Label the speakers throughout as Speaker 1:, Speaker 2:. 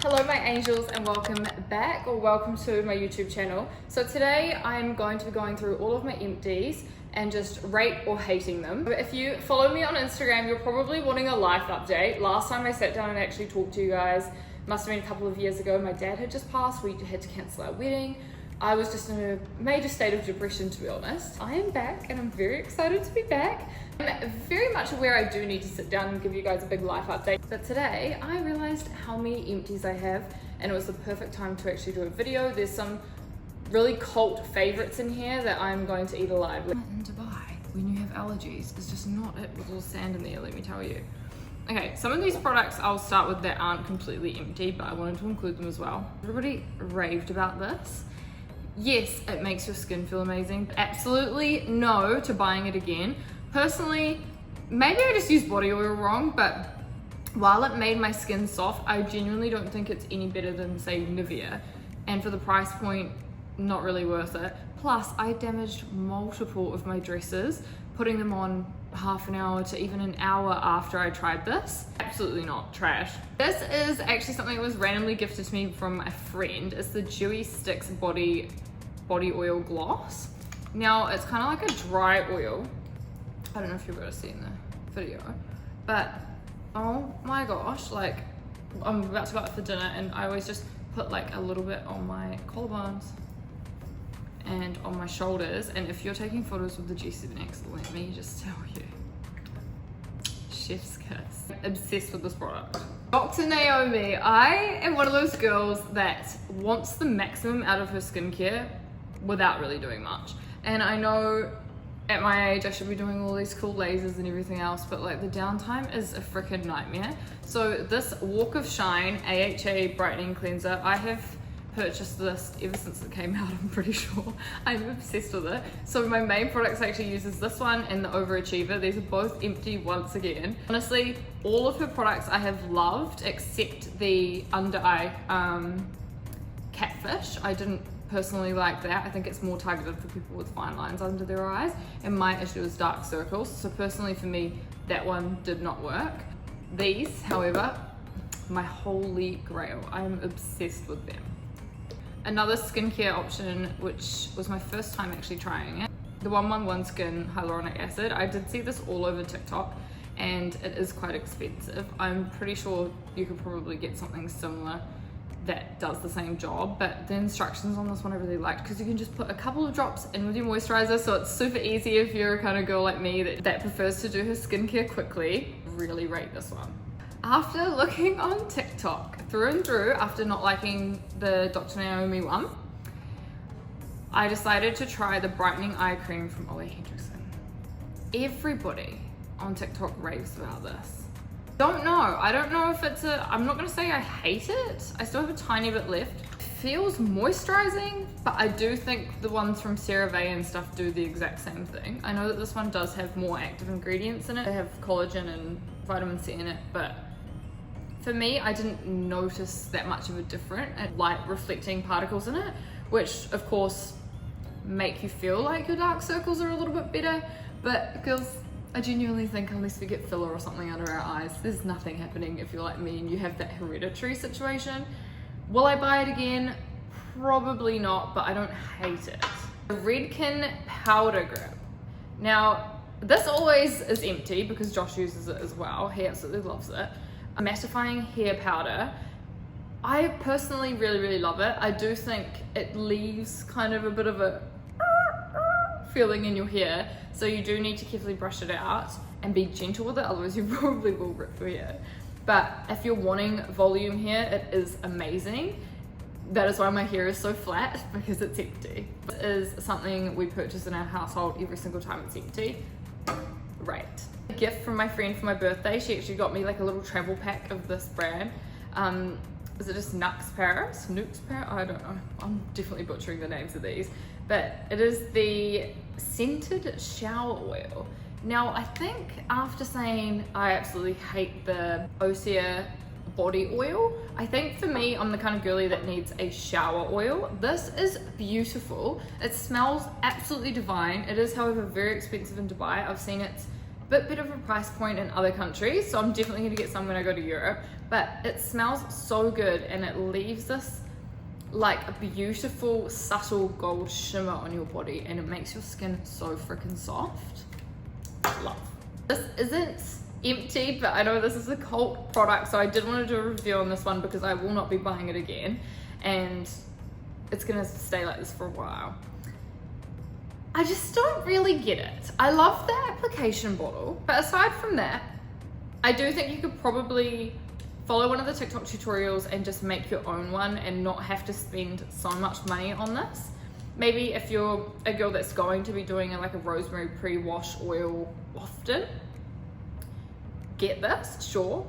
Speaker 1: Hello my angels and welcome back, or welcome to my YouTube channel. So today I'm going to be going through all of my empties and just rate or hating them. If you follow me on Instagram, you're probably wanting a life update. Last time I sat down and actually talked to you guys, must have been a couple of years ago. My dad had just passed, we had to cancel our wedding. I was just in a major state of depression, to be honest. I am back and I'm very excited to be back. I'm very much aware I do need to sit down and give you guys a big life update. But today I realized how many empties I have and it was the perfect time to actually do a video. There's some really cult favorites in here that I'm going to eat alive. In Dubai, when you have allergies, it's just not it with all the sand in there, let me tell you. Okay, some of these products I'll start with that aren't completely empty, but I wanted to include them as well. Everybody raved about this. Yes, it makes your skin feel amazing. Absolutely no to buying it again. Personally, maybe I just used body oil wrong, but while it made my skin soft, I genuinely don't think it's any better than, say, Nivea. And for the price point, not really worth it. Plus, I damaged multiple of my dresses, putting them on half an hour to even an hour after I tried this. Absolutely not, trash. This is actually something that was randomly gifted to me from a friend. It's the Dewy Sticks body oil gloss. Now, it's kind of like a dry oil. I don't know if you're able to see in the video, but oh my gosh, like I'm about to go out for dinner and I always just put like a little bit on my collarbones and on my shoulders. And if you're taking photos with the G7X, let me just tell you, chef's kiss. I'm obsessed with this product. Dr. Naomi, I am one of those girls that wants the maximum out of her skincare without really doing much. And I know at my age I should be doing all these cool lasers and everything else, but like the downtime is a freaking nightmare. So this Walk of Shine AHA brightening cleanser, I have purchased this ever since it came out, I'm pretty sure. I'm obsessed with it. So my main products I actually use is this one and the Overachiever. These are both empty once again. Honestly, all of her products I have loved except the under eye Catfish. I didn't personally like that. I think it's more targeted for people with fine lines under their eyes, and my issue is dark circles. So personally for me, that one did not work. These, however, my holy grail. I'm obsessed with them. Another skincare option, which was my first time actually trying it, the 111 Skin Hyaluronic Acid. I did see this all over TikTok and it is quite expensive. I'm pretty sure you could probably get something similar that does the same job, but the instructions on this one I really liked because you can just put a couple of drops in with your moisturizer, so it's super easy if you're a kind of girl like me that prefers to do her skincare quickly. Really rate this one. After looking on TikTok through and through, after not liking the Dr. Naomi one, I decided to try the brightening eye cream from Ole Henriksen. Everybody on TikTok raves about this. I don't know if it's I'm not gonna say I hate it. I still have a tiny bit left. It feels moisturizing, but I do think the ones from CeraVe and stuff do the exact same thing. I know that this one does have more active ingredients in it. They have collagen and vitamin C in it, but for me, I didn't notice that much of a difference. Light reflecting particles in it, which of course make you feel like your dark circles are a little bit better, but girls, I genuinely think unless we get filler or something under our eyes, there's nothing happening if you're like me and you have that hereditary situation. Will I buy it again? Probably not, but I don't hate it. The Redken Powder Grip. Now, this always is empty because Josh uses it as well. He absolutely loves it. A mattifying hair powder. I personally really love it. I do think it leaves kind of a bit of a feeling in your hair, so you do need to carefully brush it out and be gentle with it, otherwise you probably will rip your hair. But if you're wanting volume here, it is amazing. That is why my hair is so flat, because it's empty. This is something we purchase in our household every single time it's empty. Right. A gift from my friend for my birthday. She actually got me like a little travel pack of this brand. Is it just Nux Paris? Nux Paris? I don't know. I'm definitely butchering the names of these. But it is the scented shower oil. Now, I think after saying I absolutely hate the Osea body oil, I think for me, I'm the kind of girly that needs a shower oil. This is beautiful. It smells absolutely divine. It is, however, very expensive in Dubai. I've seen it bit of a price point in other countries, so I'm definitely going to get some when I go to Europe, but it smells so good and it leaves this like a beautiful subtle gold shimmer on your body and it makes your skin so freaking soft. Love. This isn't emptied, but I know this is a cult product, so I did want to do a review on this one because I will not be buying it again and it's gonna stay like this for a while. I just don't really get it. I love the application bottle, but aside from that, I do think you could probably follow one of the TikTok tutorials and just make your own one and not have to spend so much money on this. Maybe if you're a girl that's going to be doing like a rosemary pre-wash oil often, get this, sure,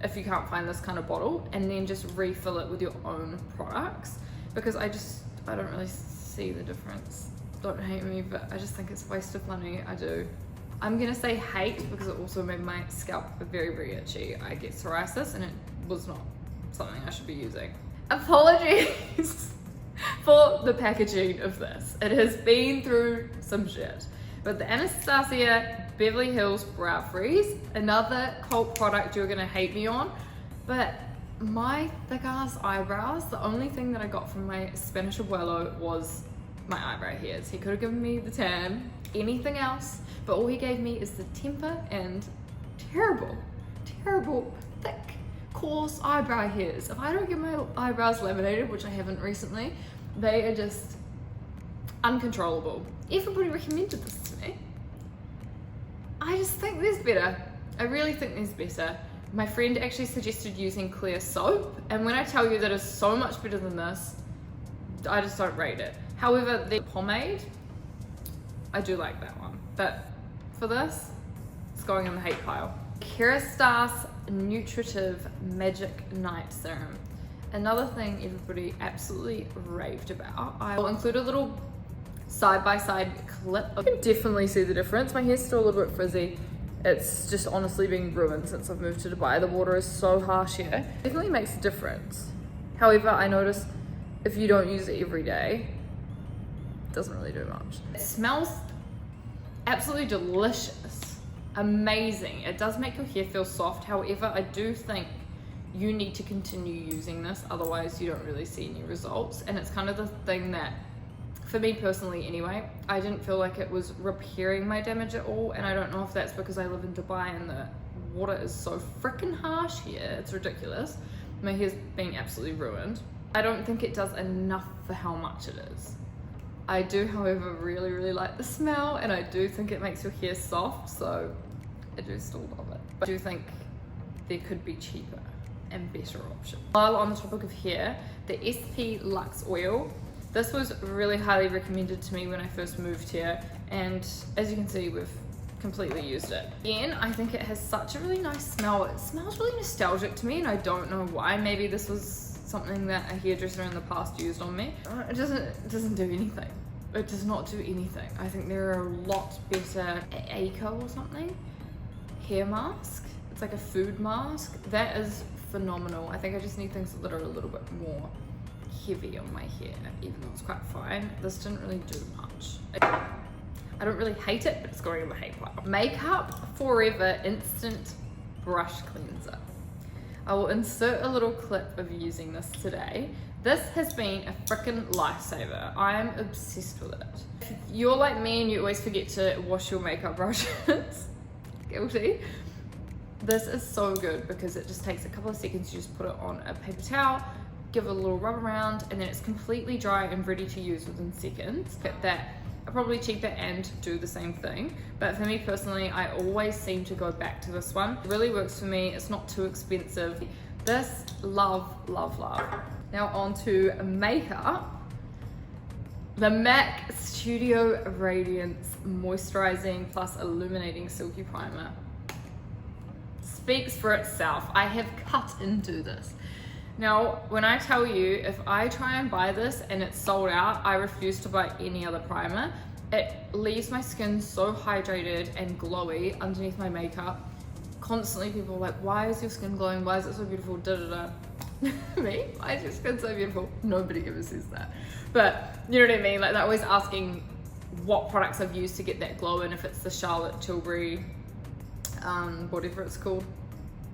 Speaker 1: if you can't find this kind of bottle, and then just refill it with your own products, because I don't really see the difference. Don't hate me, but I just think it's a waste of money. I do. I'm gonna say hate because it also made my scalp very itchy. I get psoriasis and it was not something I should be using. Apologies for the packaging of this. It has been through some shit. But the Anastasia Beverly Hills Brow Freeze, another cult product you're gonna hate me on, but my thick ass eyebrows, the only thing that I got from my Spanish abuelo was my eyebrow hairs. He could have given me the tan, anything else, but all he gave me is the temper and terrible, thick, coarse eyebrow hairs. If I don't get my eyebrows laminated, which I haven't recently, they are just uncontrollable. Everybody recommended this to me. I just think there's better. I really think there's better. My friend actually suggested using clear soap, and when I tell you that it's so much better than this, I just don't rate it. However, the pomade, I do like that one. But for this, it's going in the hate pile. Kerastase Nutritive Magic Night Serum. Another thing everybody absolutely raved about. I will include a little side-by-side clip. I can definitely see the difference. My hair's still a little bit frizzy. It's just honestly been ruined since I've moved to Dubai. The water is so harsh here. It definitely makes a difference. However, I notice if you don't use it every day, it doesn't really do much. It smells absolutely delicious, amazing. It does make your hair feel soft. However, I do think you need to continue using this, otherwise you don't really see any results. And it's kind of the thing that, for me personally anyway, I didn't feel like it was repairing my damage at all, and I don't know if that's because I live in Dubai and the water is so freaking harsh here. It's ridiculous. My hair's been absolutely ruined. I don't think it does enough for how much it is. I do, however, really like the smell, and I do think it makes your hair soft, so I do still love it. But I do think there could be cheaper and better options. While on the topic of hair, the SP Luxe Oil. This was really highly recommended to me when I first moved here, and as you can see, we've completely used it. Again, I think it has such a really nice smell. It smells really nostalgic to me, and I don't know why. Maybe this was something that a hairdresser in the past used on me. It doesn't do anything. It does not do anything. I think there are a lot better. Aco or something? Hair mask. It's like a food mask. That is phenomenal. I think I just need things that are a little bit more heavy on my hair, even though it's quite fine. This didn't really do much. I don't really hate it, but it's going in the hate pile. Makeup Forever Instant Brush Cleanser. I will insert a little clip of using this today. This has been a freaking lifesaver. I am obsessed with it. If you're like me and you always forget to wash your makeup brushes, guilty. This is so good because it just takes a couple of seconds. You just put it on a paper towel, give it a little rub around, and then it's completely dry and ready to use within seconds. But that are probably cheaper and do the same thing. But for me personally, I always seem to go back to this one. It really works for me. It's not too expensive. This, love. Now on to makeup. The MAC Studio Radiance Moisturizing Plus Illuminating Silky Primer speaks for itself. I have cut into this. Now, when I tell you, if I try and buy this and it's sold out, I refuse to buy any other primer. It leaves my skin so hydrated and glowy underneath my makeup. Constantly people are like, why is your skin glowing? Why is it so beautiful? Me? Why is your skin so beautiful? Nobody ever says that. But you know what I mean? Like they're always asking what products I've used to get that glow, and if it's the Charlotte Tilbury whatever it's called,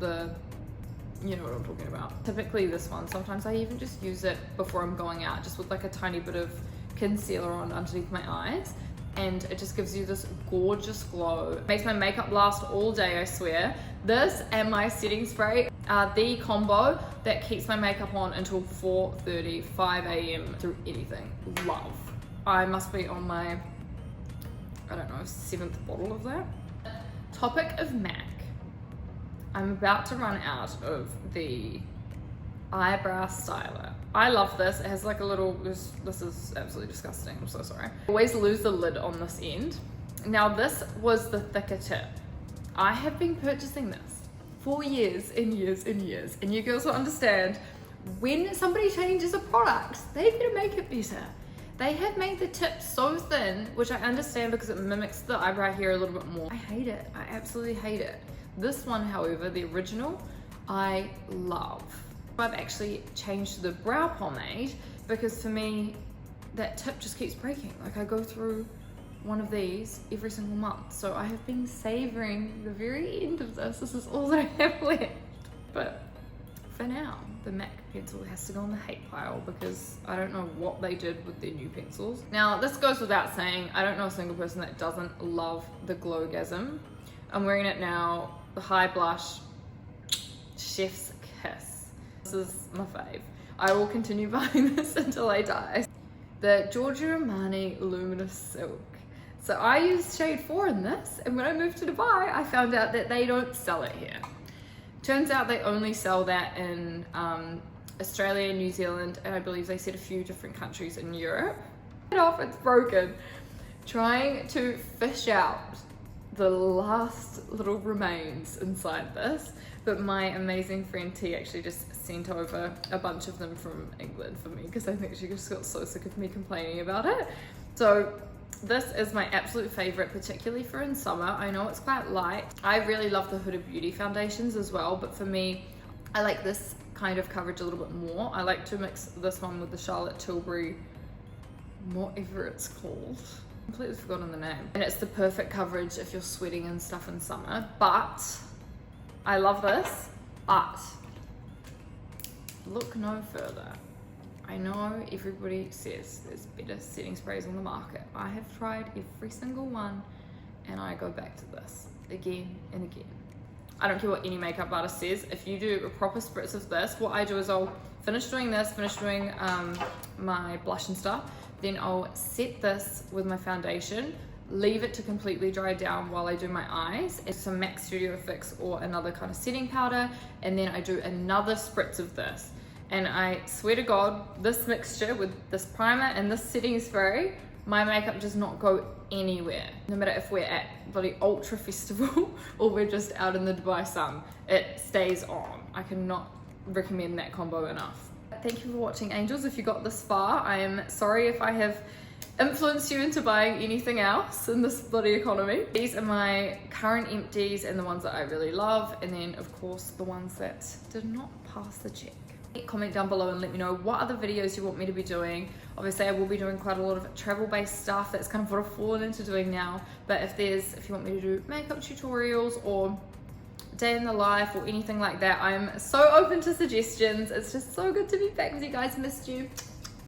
Speaker 1: you know what I'm talking about. Typically this one, sometimes I even just use it before I'm going out, just with like a tiny bit of concealer on underneath my eyes, and it just gives you this gorgeous glow. Makes my makeup last all day, I swear. This and my setting spray are the combo that keeps my makeup on until 4:30, 5 a.m. through anything. Love. I must be on my, I don't know, 7th bottle of that. Topic of MAC. I'm about to run out of the eyebrow styler. I love this. It has like a little, this is absolutely disgusting. I'm so sorry. I always lose the lid on this end. Now this was the thicker tip. I have been purchasing this for years and years and years. And you girls will understand, when somebody changes a product, they've got to make it better. They have made the tip so thin, which I understand because it mimics the eyebrow hair a little bit more. I hate it. I absolutely hate it. This one, however, the original, I love. I've actually changed the brow pomade because for me, that tip just keeps breaking. Like I go through one of these every single month. So I have been savoring the very end of this. This is all that I have left. But for now, the MAC pencil has to go on the hate pile because I don't know what they did with their new pencils. Now, this goes without saying, I don't know a single person that doesn't love the Glowgasm. I'm wearing it now, the High Blush Chef's Kiss. This is my fave. I will continue buying this until I die. The Giorgio Armani Luminous Silk. So I used shade 4 in this, and when I moved to Dubai, I found out that they don't sell it here. Turns out they only sell that in Australia, New Zealand, and I believe they said a few different countries in Europe. It's broken. Trying to fish out the last little remains inside this, but my amazing friend T actually just sent over a bunch of them from England for me because I think she just got so sick of me complaining about it. So this is my absolute favorite, particularly for in summer. I know it's quite light. I really love the Huda Beauty foundations as well, but for me, I like this kind of coverage a little bit more. I like to mix this one with the Charlotte Tilbury, whatever it's called. Completely forgotten the name. And it's the perfect coverage if you're sweating and stuff in summer. But I love this, but look no further. I know everybody says there's better setting sprays on the market. I have tried every single one and I go back to this again and again. I don't care what any makeup artist says. If you do a proper spritz of this, what I do is I'll finish doing this, finish doing my blush and stuff, then I'll set this with my foundation, leave it to completely dry down while I do my eyes, and some MAC Studio Fix or another kind of setting powder, and then I do another spritz of this. And I swear to God, this mixture with this primer and this setting spray, my makeup does not go anywhere. No matter if we're at bloody Ultra Festival or we're just out in the Dubai sun, it stays on. I cannot recommend that combo enough. Thank you for watching, angels. If you got this far, I am sorry if I have influenced you into buying anything else in this bloody economy. These are my current empties and the ones that I really love, and then of course the ones that did not pass the check. Comment down below and let me know what other videos you want me to be doing. Obviously I will be doing quite a lot of travel based stuff. That's kind of what I've fallen into doing now, but if you want me to do makeup tutorials or day in the life or anything like that, I'm so open to suggestions. It's just so good to be back with you guys. Missed you.